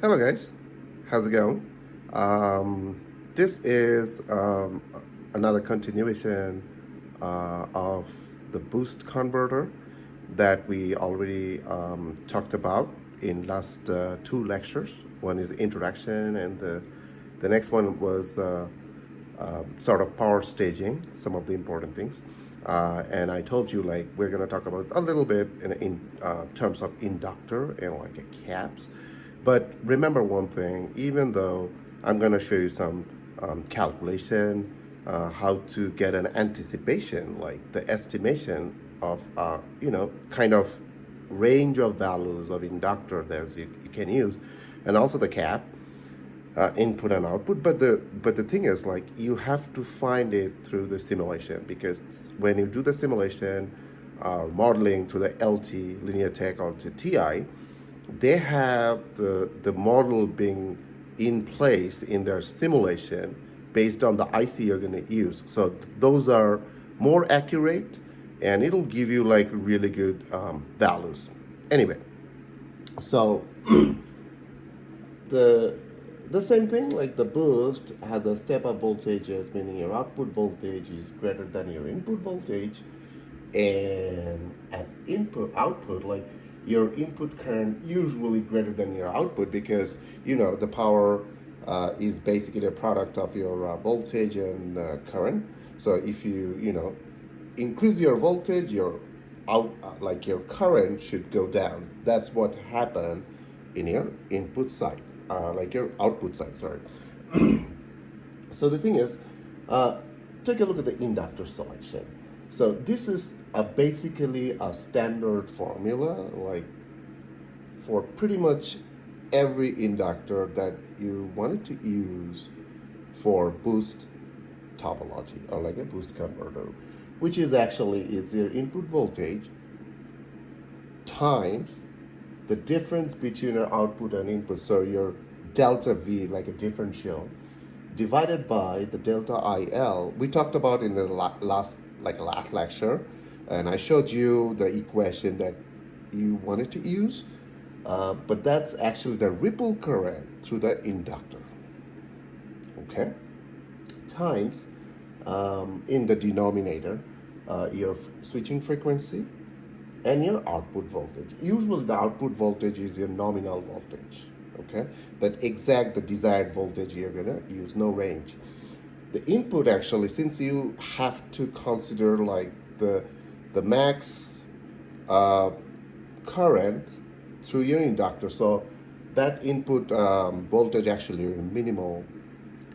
Hello, guys. How's it going? This is another continuation of the boost converter that we already talked about in last two lectures. One is introduction, and the next one was sort of power staging, some of the important things. And I told you like we're gonna talk about a little bit in terms of inductor and like a caps. But remember one thing, even though I'm gonna show you some calculation, how to get an anticipation, like the estimation of kind of range of values of inductor that you can use, and also the cap input and output. But the thing is, like, you have to find it through the simulation, because when you do the simulation modeling through the LT linear tech or the TI, they have the model being in place in their simulation based on the IC you're going to use. So those are more accurate, and it'll give you like really good values. Anyway, so the the same thing, like the boost has a step up voltages, meaning your output voltage is greater than your input voltage, and at input output, like your input current usually greater than your output, because the power is basically a product of your voltage and current. So if you increase your voltage, your like your current should go down. That's what happened in your input side, like your output side, sorry. So the thing is, uh, take a look at the inductor selection. So this is basically a standard formula, like for pretty much every inductor that you wanted to use for boost topology, or like a boost converter, which is actually it's your input voltage times the difference between your output and input, so your delta V, like a differential, divided by the delta IL. We talked about in the last lecture, and I showed you the equation that you wanted to use, but that's actually the ripple current through the inductor, okay, times in the denominator your switching frequency and your output voltage. Usually the output voltage is your nominal voltage, okay? That exact the desired voltage you're gonna use, no range. The input, actually, since you have to consider like the max current through your inductor, so that input voltage actually your minimal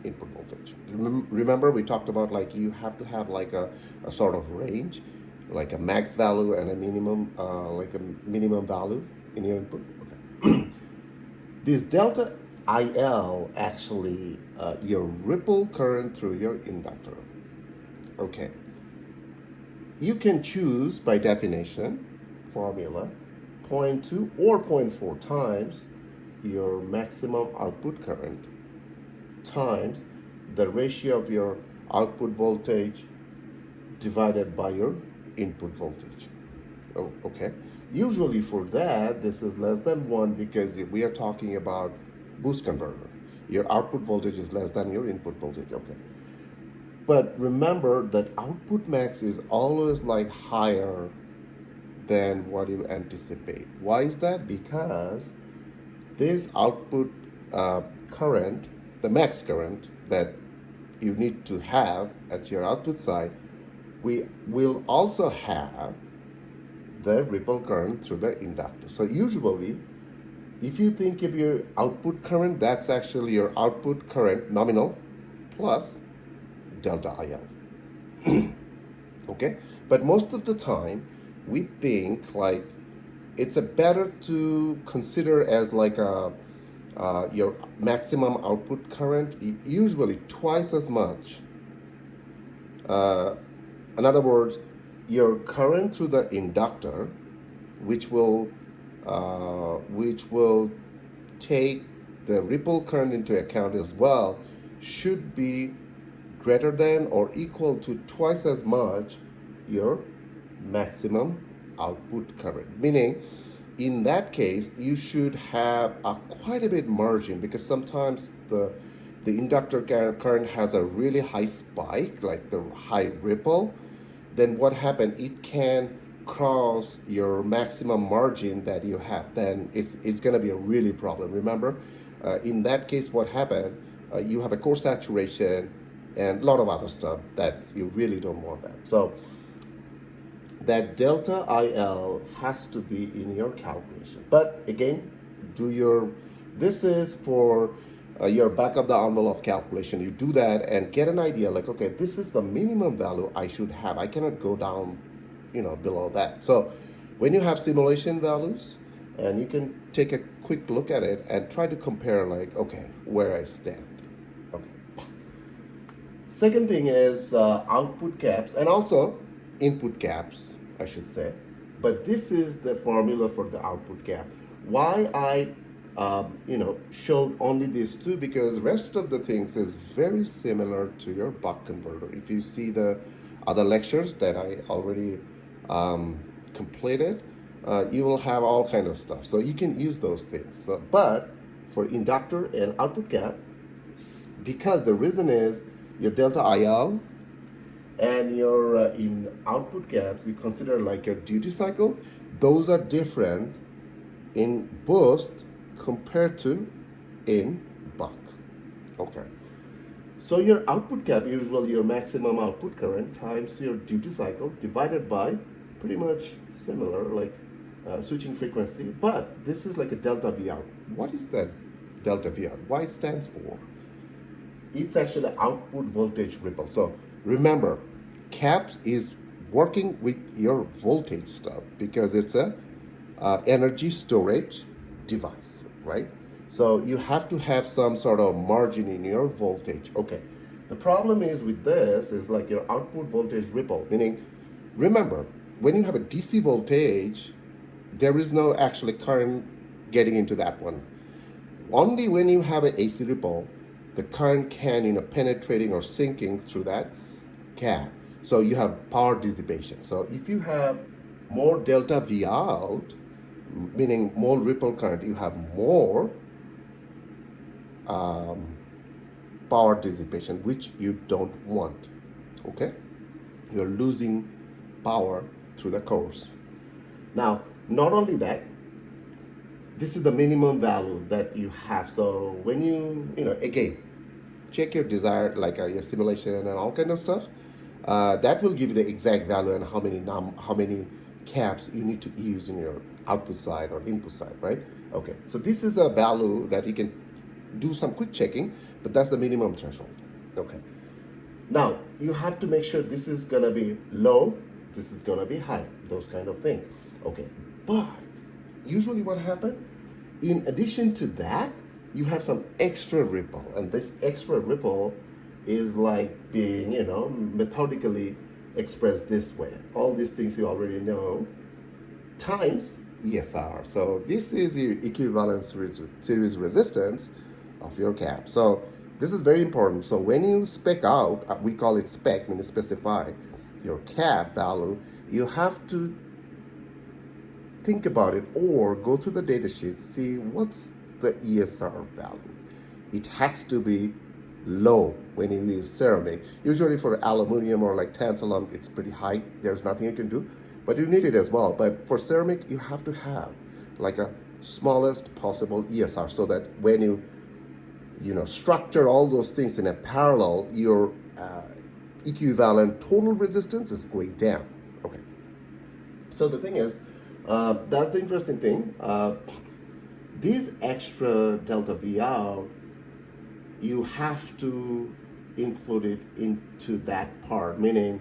input voltage. Remember we talked about like you have to have like a sort of range, like a max value and a minimum, like a minimum value in your input. Okay. This delta IL actually your ripple current through your inductor. Okay. You can choose by definition formula 0.2 or 0.4 times your maximum output current times the ratio of your output voltage divided by your input voltage. Oh, okay. Usually for that, this is less than 1, because we are talking about boost converter. Your output voltage is less than your input voltage, okay. But remember that output max is always like higher than what you anticipate. Why is that? Because this output current, the max current that you need to have at your output side, we will also have the ripple current through the inductor. So usually, if you think of your output current, that's actually your output current nominal plus delta IL. Okay? But most of the time, we think like it's a better to consider as like a your maximum output current, usually twice as much. In other words, your current through the inductor, which will take the ripple current into account as well, should be greater than or equal to twice as much your maximum output current. Meaning, in that case, you should have quite a bit margin, because sometimes the inductor current has a really high spike, like the high ripple. Then what happened? It can cross your maximum margin that you have. Then it's going to be a really problem. Remember, in that case, what happened? You have a core saturation and a lot of other stuff that you really don't want that. So that delta IL has to be in your calculation. But again, this is for your back of the envelope calculation. You do that and get an idea like, okay, this is the minimum value I should have. I cannot go down, below that. So when you have simulation values, and you can take a quick look at it and try to compare like, okay, where I stand. Okay. Second thing is output caps and also input caps, I should say. But this is the formula for the output cap. Why I showed only these two, because rest of the things is very similar to your buck converter. If you see the other lectures that I already completed, you will have all kind of stuff. So you can use those things. So, but for inductor and output cap, because the reason is your delta IL and your in output caps, you consider like your duty cycle. Those are different in boost compared to in buck. Okay. So your output cap, usually your maximum output current times your duty cycle divided by pretty much similar, like switching frequency. But this is like a delta V out. What is that delta V out? Why it stands for? It's actually output voltage ripple. So remember, caps is working with your voltage stuff because it's a energy storage device, right? So you have to have some sort of margin in your voltage. Okay. The problem is with this is like your output voltage ripple, meaning, remember, when you have a DC voltage, there is no actually current getting into that one. Only when you have an AC ripple, the current can, penetrating or sinking through that cap. So you have power dissipation. So if you have more delta V out, meaning more ripple current, you have more power dissipation, which you don't want. Okay? You're losing power through the cores. Now, not only that, this is the minimum value that you have. So when you again, check your desired, like your simulation and all kind of stuff. That will give you the exact value and how many caps you need to use in your output side or input side, right? Okay, so this is a value that you can do some quick checking, but that's the minimum threshold. Okay, now you have to make sure this is gonna be low, this is gonna be high, those kind of things. Okay, but usually what happens, in addition to that, you have some extra ripple, and this extra ripple is like being, methodically expressed this way. All these things you already know, times ESR. So this is your equivalent series resistance of your cap. So this is very important. So when you spec out, we call it spec, when you specify your cap value, you have to think about it or go to the data sheet, see what's the ESR value. It has to be low when you use ceramic. Usually for aluminum or like tantalum, it's pretty high. There's nothing you can do, but you need it as well. But for ceramic, you have to have like a smallest possible ESR, so that when you structure all those things in a parallel, your equivalent total resistance is going down. Okay. So the thing is, that's the interesting thing. These extra delta V out, you have to include it into that part, meaning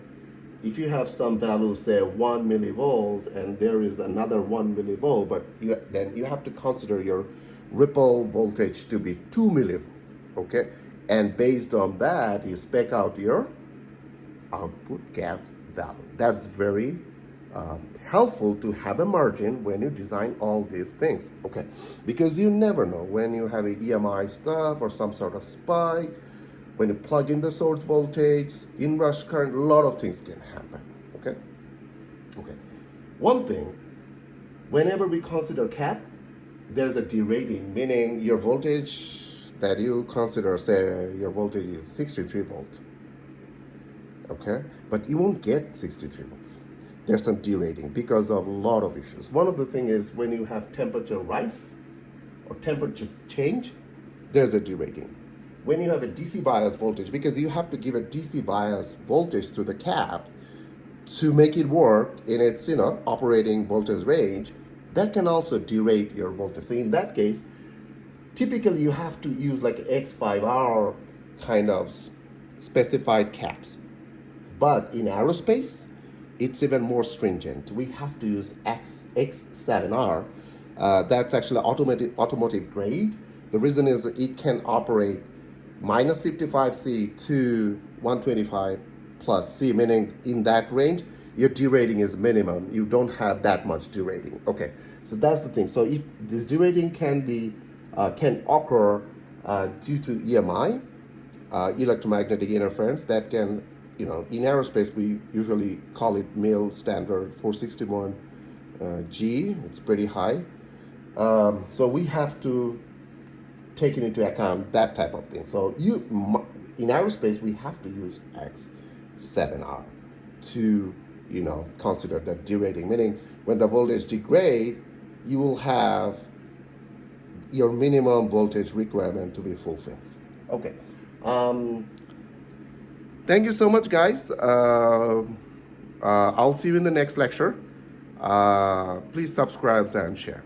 if you have some value, say 1 millivolt, and there is another 1 millivolt, but then you have to consider your ripple voltage to be 2 millivolt, okay? And based on that, you spec out your output caps value. That's very helpful to have a margin when you design all these things, okay? Because you never know when you have a EMI stuff or some sort of spike, when you plug in the source voltage, inrush current, a lot of things can happen, okay? Okay. One thing, whenever we consider cap, there's a derating, meaning your voltage that you consider, say your voltage is 63 volt, okay? But you won't get 63 volts. There's some derating because of a lot of issues. One of the things is when you have temperature rise or temperature change, there's a derating. When you have a DC bias voltage, because you have to give a DC bias voltage to the cap to make it work in its operating voltage range, that can also derate your voltage. So in that case, typically you have to use like X5R kind of specified caps. But in aerospace, it's even more stringent. We have to use X7R. That's actually automotive grade. The reason is it can operate minus 55 C to 125 plus C, meaning in that range, your derating is minimum. You don't have that much derating. Okay, so that's the thing. So if this derating can occur due to EMI, electromagnetic interference, that can, in aerospace, we usually call it MIL standard 461 G. It's pretty high. So we have to take into account that type of thing. So in aerospace, we have to use X7R to, consider that derating, meaning when the voltage degrade, you will have your minimum voltage requirement to be fulfilled. Okay. Thank you so much, guys. I'll see you in the next lecture. Please subscribe and share.